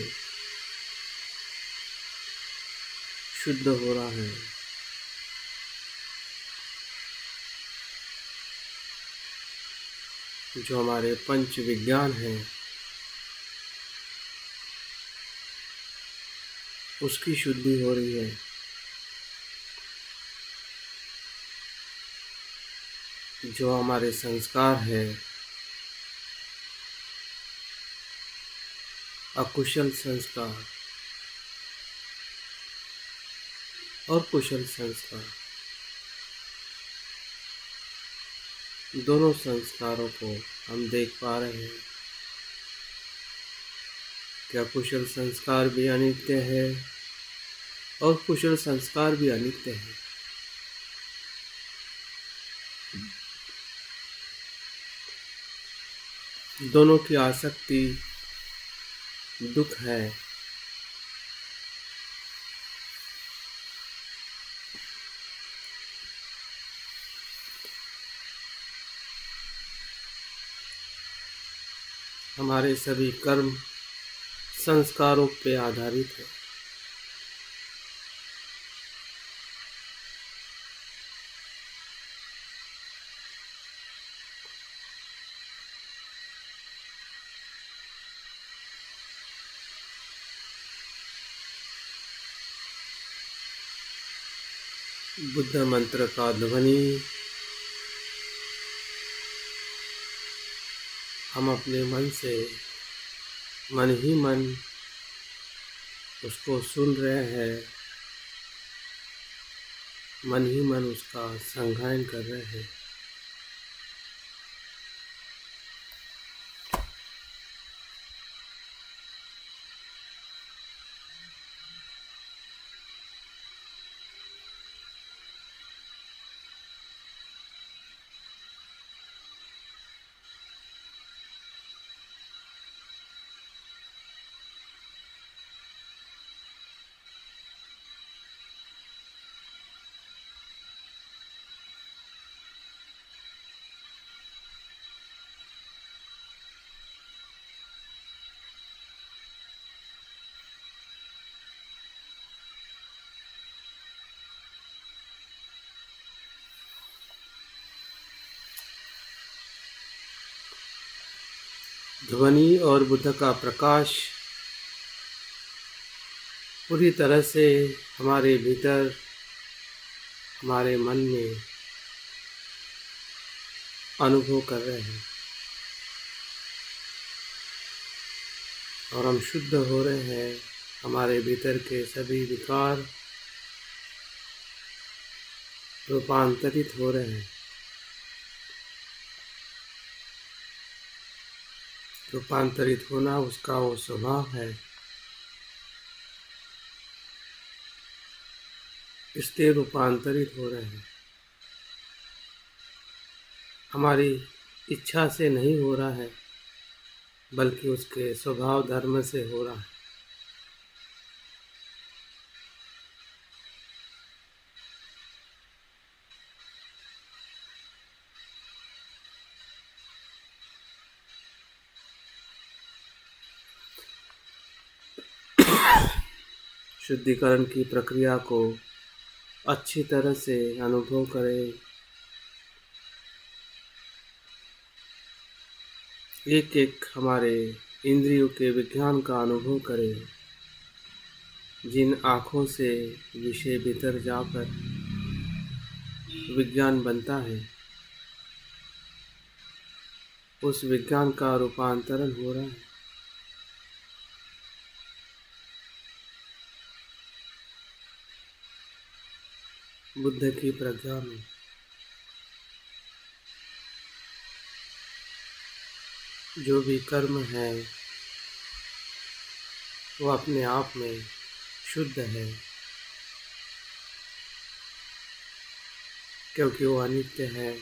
शुद्ध हो रहा है। जो हमारे पंच विज्ञान हैं उसकी शुद्धि हो रही है। जो हमारे संस्कार है, अकुशल संस्कार और कुशल संस्कार, दोनों संस्कारों को हम देख पा रहे हैं। क्या कुशल संस्कार भी अनित्य है और कुशल संस्कार भी अनित्य है। दोनों की आसक्ति दुख है। हमारे सभी कर्म संस्कारों पे आधारित है। बुद्ध मंत्र का ध्वनि हम अपने मन से मन ही मन उसको सुन रहे हैं, मन ही मन उसका संगायन कर रहे हैं। ध्वनि और बुद्ध का प्रकाश पूरी तरह से हमारे भीतर, हमारे मन में अनुभव कर रहे हैं और हम शुद्ध हो रहे हैं। हमारे भीतर के सभी विकार रूपांतरित हो रहे हैं। रूपांतरित होना उसका वो स्वभाव है, इसलिए रूपांतरित हो रहे हैं। हमारी इच्छा से नहीं हो रहा है, बल्कि उसके स्वभाव धर्म से हो रहा है। शुद्धिकरण की प्रक्रिया को अच्छी तरह से अनुभव करें। एक एक हमारे इंद्रियों के विज्ञान का अनुभव करें। जिन आँखों से विषय भीतर जाकर विज्ञान बनता है, उस विज्ञान का रूपांतरण हो रहा है। बुद्ध की प्रज्ञा में जो भी कर्म है वो अपने आप में शुद्ध है, क्योंकि वो अनित्य है,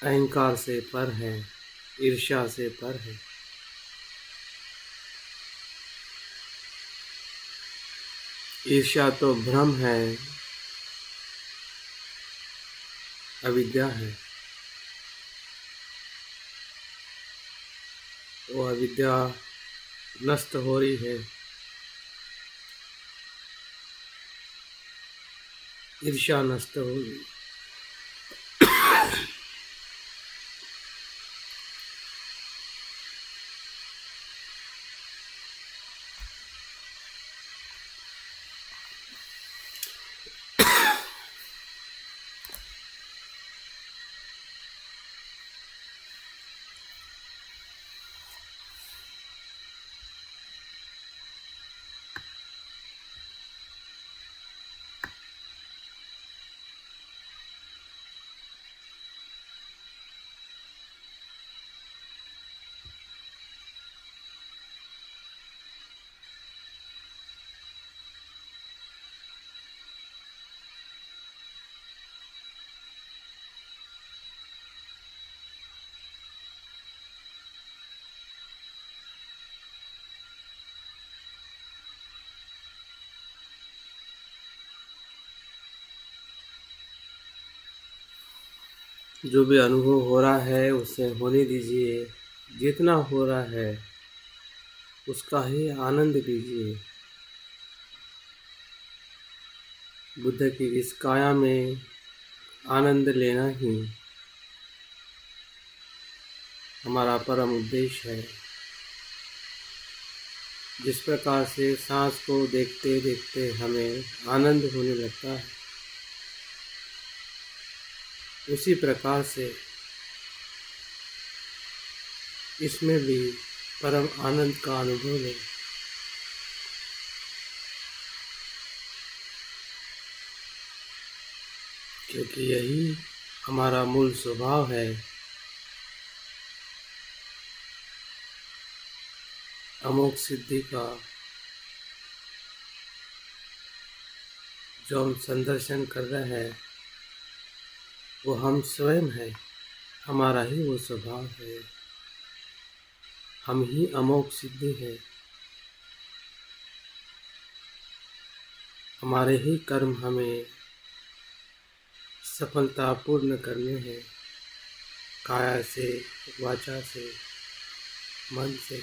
अहंकार से पर है, ईर्ष्या से पर है। ईर्ष्या तो भ्रम है, अविद्या है। वो अविद्या नष्ट हो रही है, ईर्ष्या नष्ट हो रही है। जो भी अनुभव हो रहा है उसे होने दीजिए। जितना हो रहा है उसका ही आनंद लीजिए। बुद्ध की इस काया में आनंद लेना ही हमारा परम उद्देश्य है। जिस प्रकार से सांस को देखते देखते हमें आनंद होने लगता है, उसी प्रकार से इसमें भी परम आनंद का अनुभव लें। क्योंकि यही हमारा मूल स्वभाव है। अमोघ सिद्धि का जो हम संदर्शन कर रहे हैं वो हम स्वयं हैं। हमारा ही वो स्वभाव है। हम ही अमोघ सिद्धि है। हमारे ही कर्म हमें सफलता पूर्ण करने हैं, काया से, वाचा से, मन से।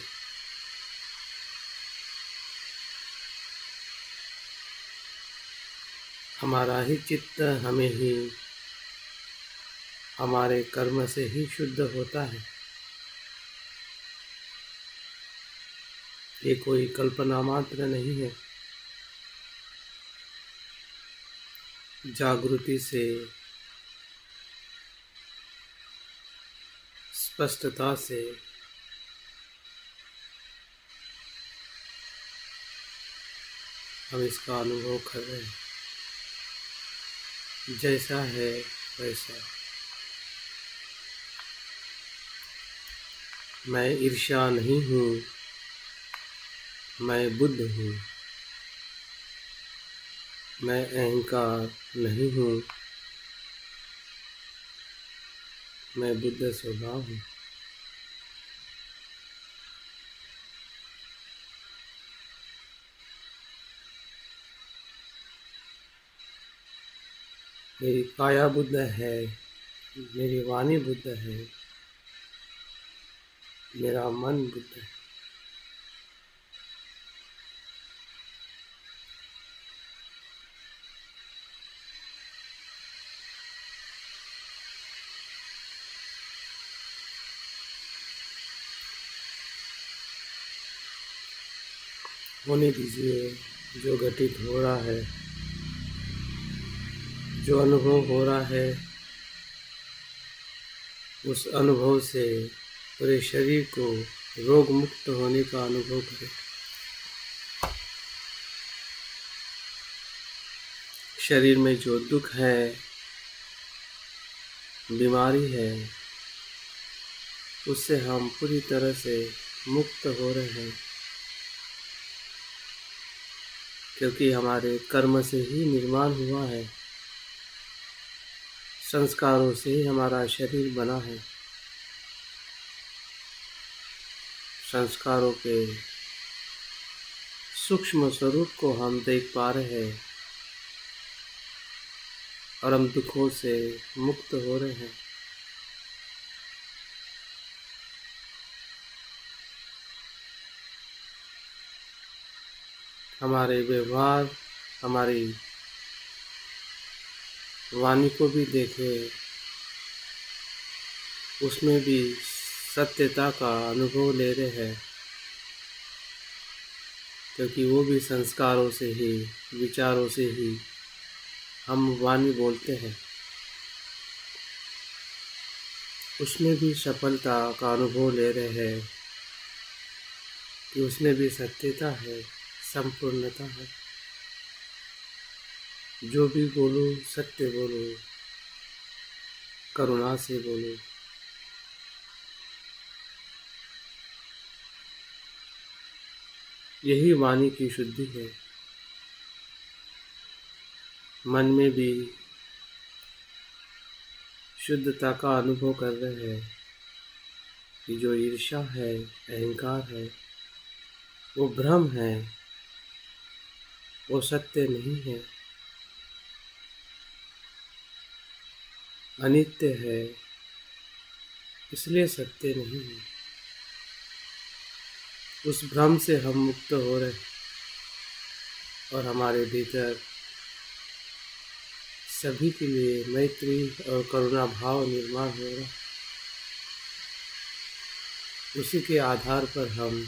हमारा ही चित्त हमें ही हमारे कर्म से ही शुद्ध होता है। ये कोई कल्पना मात्र नहीं है। जागृति से, स्पष्टता से हम इसका अनुभव कर रहे हैं। जैसा है वैसा। मैं ईर्ष्या नहीं हूँ, मैं बुद्ध हूँ। मैं अहंकार नहीं हूँ, मैं बुद्ध स्वभाव हूँ। मेरी काया बुद्ध है, मेरी वाणी बुद्ध है, मेरा मन बुद्ध है। होने दीजिए। जो घटित हो रहा है, जो अनुभव हो रहा है, उस अनुभव से पूरे शरीर को रोग मुक्त होने का अनुभव करें। शरीर में जो दुख है, बीमारी है, उससे हम पूरी तरह से मुक्त हो रहे हैं, क्योंकि हमारे कर्म से ही निर्माण हुआ है। संस्कारों से ही हमारा शरीर बना है। संस्कारों के सूक्ष्म स्वरूप को हम देख पा रहे हैं और हम दुखों से मुक्त हो रहे हैं। हमारे व्यवहार, हमारी वाणी को भी देखें, उसमें भी सत्यता का अनुभव ले रहे हैं, क्योंकि वो भी संस्कारों से ही, विचारों से ही हम वाणी बोलते हैं। उसमें भी सफलता का अनुभव ले रहे हैं कि उसमें भी सत्यता है, संपूर्णता है। जो भी बोलो सत्य बोलो, करुणा से बोलो। यही वाणी की शुद्धि है। मन में भी शुद्धता का अनुभव कर रहे हैं कि जो ईर्ष्या है, अहंकार है, वो भ्रम है, वो सत्य नहीं है, अनित्य है, इसलिए सत्य नहीं है। उस भ्रम से हम मुक्त हो रहे और हमारे भीतर सभी के लिए मैत्री और करुणा भाव निर्माण हो रहा। उसी के आधार पर हम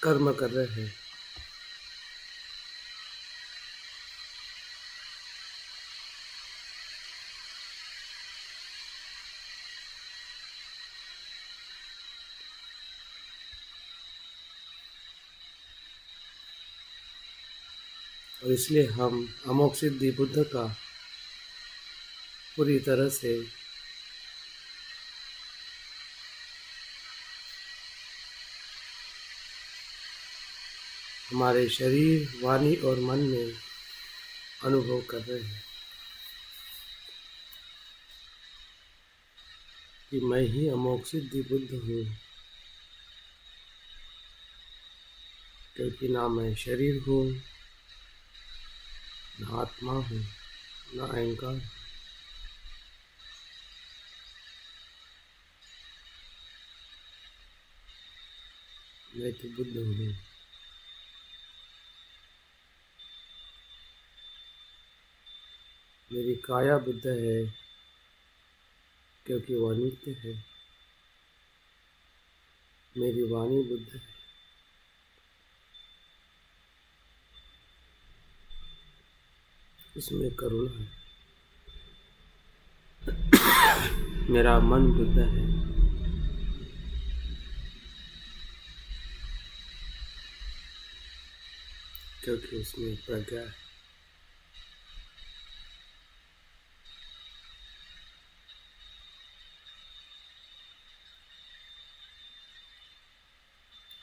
कर्म कर रहे हैं। और इसलिए हम अमोघ सिद्धि बुद्ध का पूरी तरह से हमारे शरीर, वाणी और मन में अनुभव कर रहे हैं कि मैं ही अमोघ सिद्धि बुद्ध हूँ, क्योंकि ना मैं शरीर हूँ, ना आत्मा हूँ, ना अहंकार। मैं तो बुद्ध हूँ। मेरी काया बुद्ध है क्योंकि वह नित्य है। मेरी वाणी बुद्ध है। इसमें करुणा है। मेरा मन बुद्ध है क्योंकि उसमें प्रज्ञा है।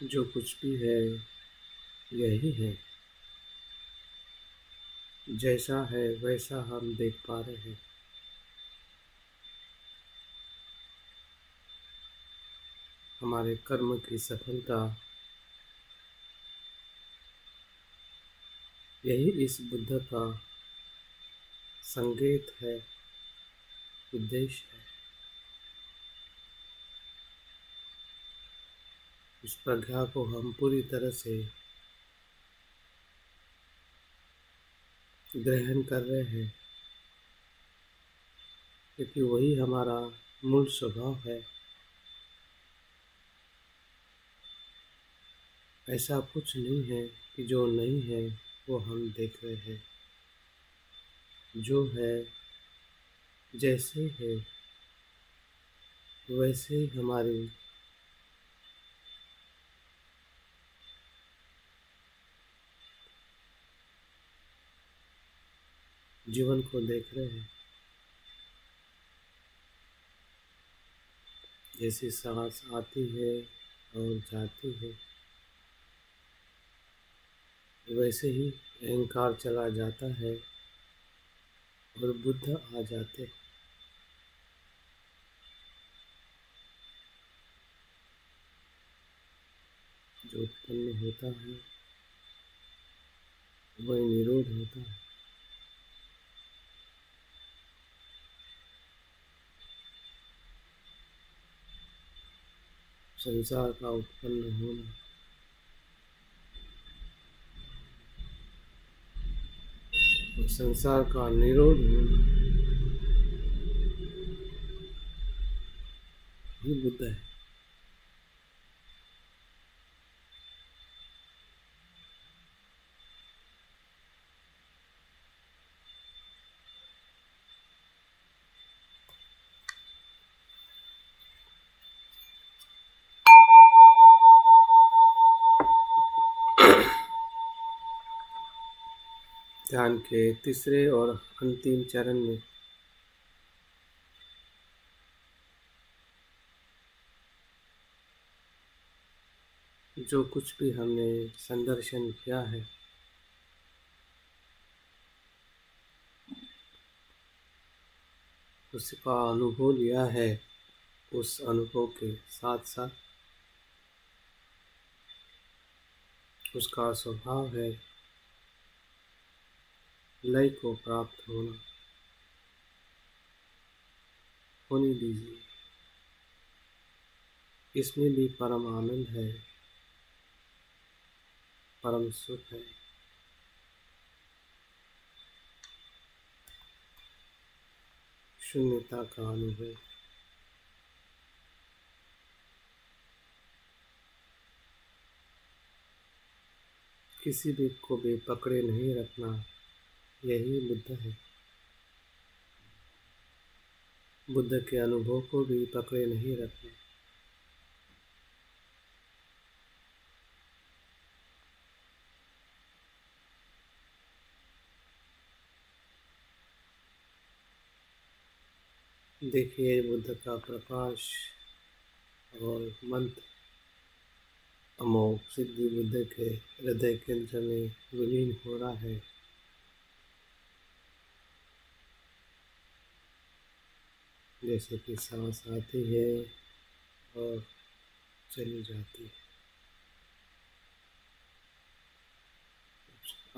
जो कुछ भी है यही है। जैसा है वैसा हम देख पा रहे हैं। हमारे कर्म की सफलता यही इस बुद्ध का संकेत है, उद्देश्य है। इस प्रज्ञा को हम पूरी तरह से ग्रहण कर रहे हैं क्योंकि वही हमारा मूल स्वभाव है। ऐसा कुछ नहीं है कि जो नहीं है वो हम देख रहे हैं। जो है जैसे है वैसे ही हमारी जीवन को देख रहे हैं। जैसी सांस आती है और जाती है वैसे ही अहंकार चला जाता है और बुद्ध आ जाते हैं। जो उत्पन्न होता है वही निरोध होता है। संसार का उत्पन्न होना और संसार का निरोध होना ही बुद्ध है। ध्यान के तीसरे और अंतिम चरण में जो कुछ भी हमने संदर्शन किया है उसका अनुभव लिया है। उस अनुभव के साथ साथ उसका स्वभाव है लय को प्राप्त होने दीजिए। इसमें भी परम आनंद है, परम सुख है। शून्यता का अनुभव। किसी भी को भी पकड़े नहीं रखना, यही बुद्ध है। बुद्ध के अनुभव को भी पकड़े नहीं रखना। देखिए बुद्ध का प्रकाश और मंत्र अमोघ सिद्धि बुद्ध के हृदय केंद्र में विलीन हो रहा है। जैसे कि सांस आती है और चली जाती है।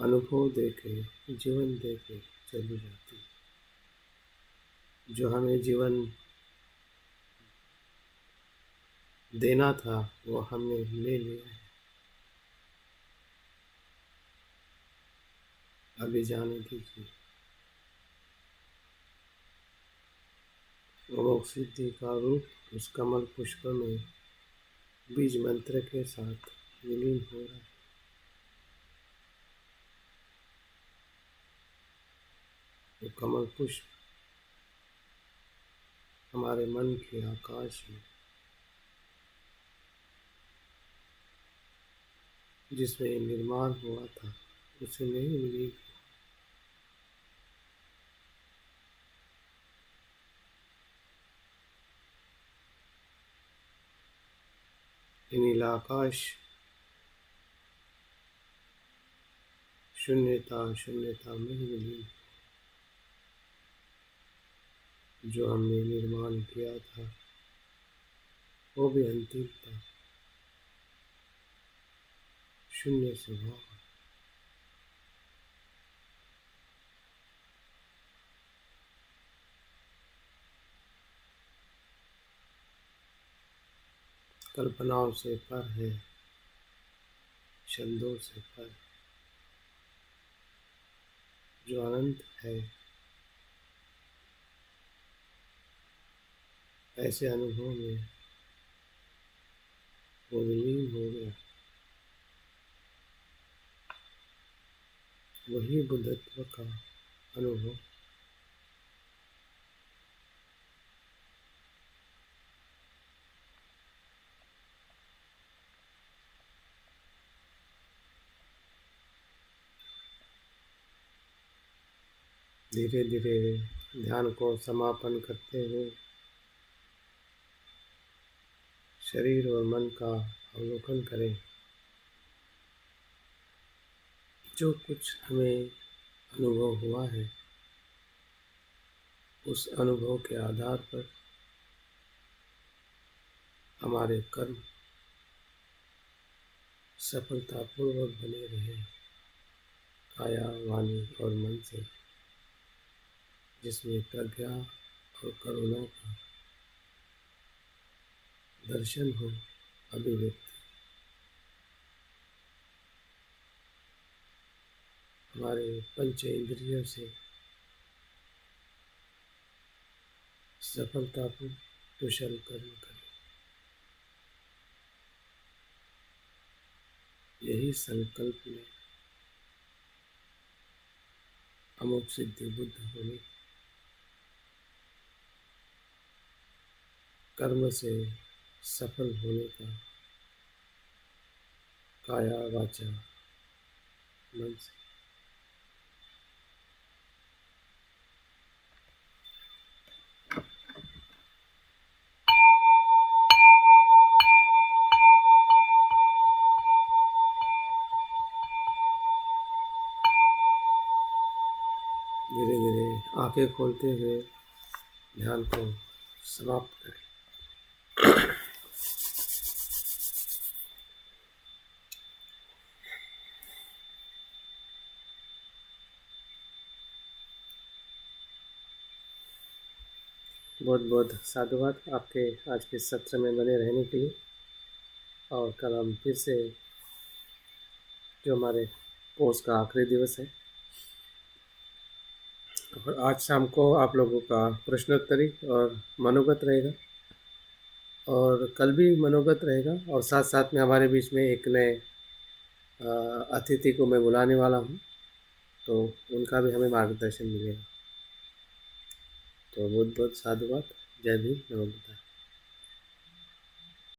अनुभव देके, जीवन देके चली जाती है। जो हमें जीवन देना था वो हमने ले लिया है। अभी जाने दीजिए। अमोघ सिद्धि का रूप उस कमल पुष्प में बीज मंत्र के साथ विलीन हो रहा है। वो कमल पुष्प हमारे मन के आकाश में, जिसमें निर्माण हुआ था, उसमें विलीन। नीला आकाश शून्यता शून्यता में विलीन। जो हमने निर्माण किया था वो भी अंतिम था, शून्य स्वभाव। कल्पनाओं से पर है, शब्दों से पर। जो अनंत है, ऐसे अनुभव में वो विलीन हो गया। वही बुद्धत्व का अनुभव। धीरे धीरे ध्यान को समापन करते हुए शरीर और मन का अवलोकन करें। जो कुछ हमें अनुभव हुआ है, उस अनुभव के आधार पर हमारे कर्म सफलतापूर्वक बने रहे, काया, वाणी और मन से, जिसमें प्रज्ञा और करुणा का दर्शन हो, अभिव्यक्ति। हमारे पंच इंद्रियों से सफलतापूर्वक कुशल कर्म करें। यही संकल्प में अमोघ सिद्धि बुद्ध होने, कर्म से सफल होने का, काया वाचा मन से। धीरे धीरे आंखें खोलते हुए ध्यान को समाप्त करें। बहुत बहुत साधुवाद आपके आज के सत्र में बने रहने के लिए। और कल हम फिर से, जो हमारे कोर्स का आखिरी दिवस है, और आज शाम को आप लोगों का प्रश्नोत्तरी और मनोगत रहेगा, और कल भी मनोगत रहेगा, और साथ साथ में हमारे बीच में एक नए अतिथि को मैं बुलाने वाला हूँ, तो उनका भी हमें मार्गदर्शन मिलेगा। तो बहुत बहुत साधुवाद। जय भीम, नमो बुद्धाय।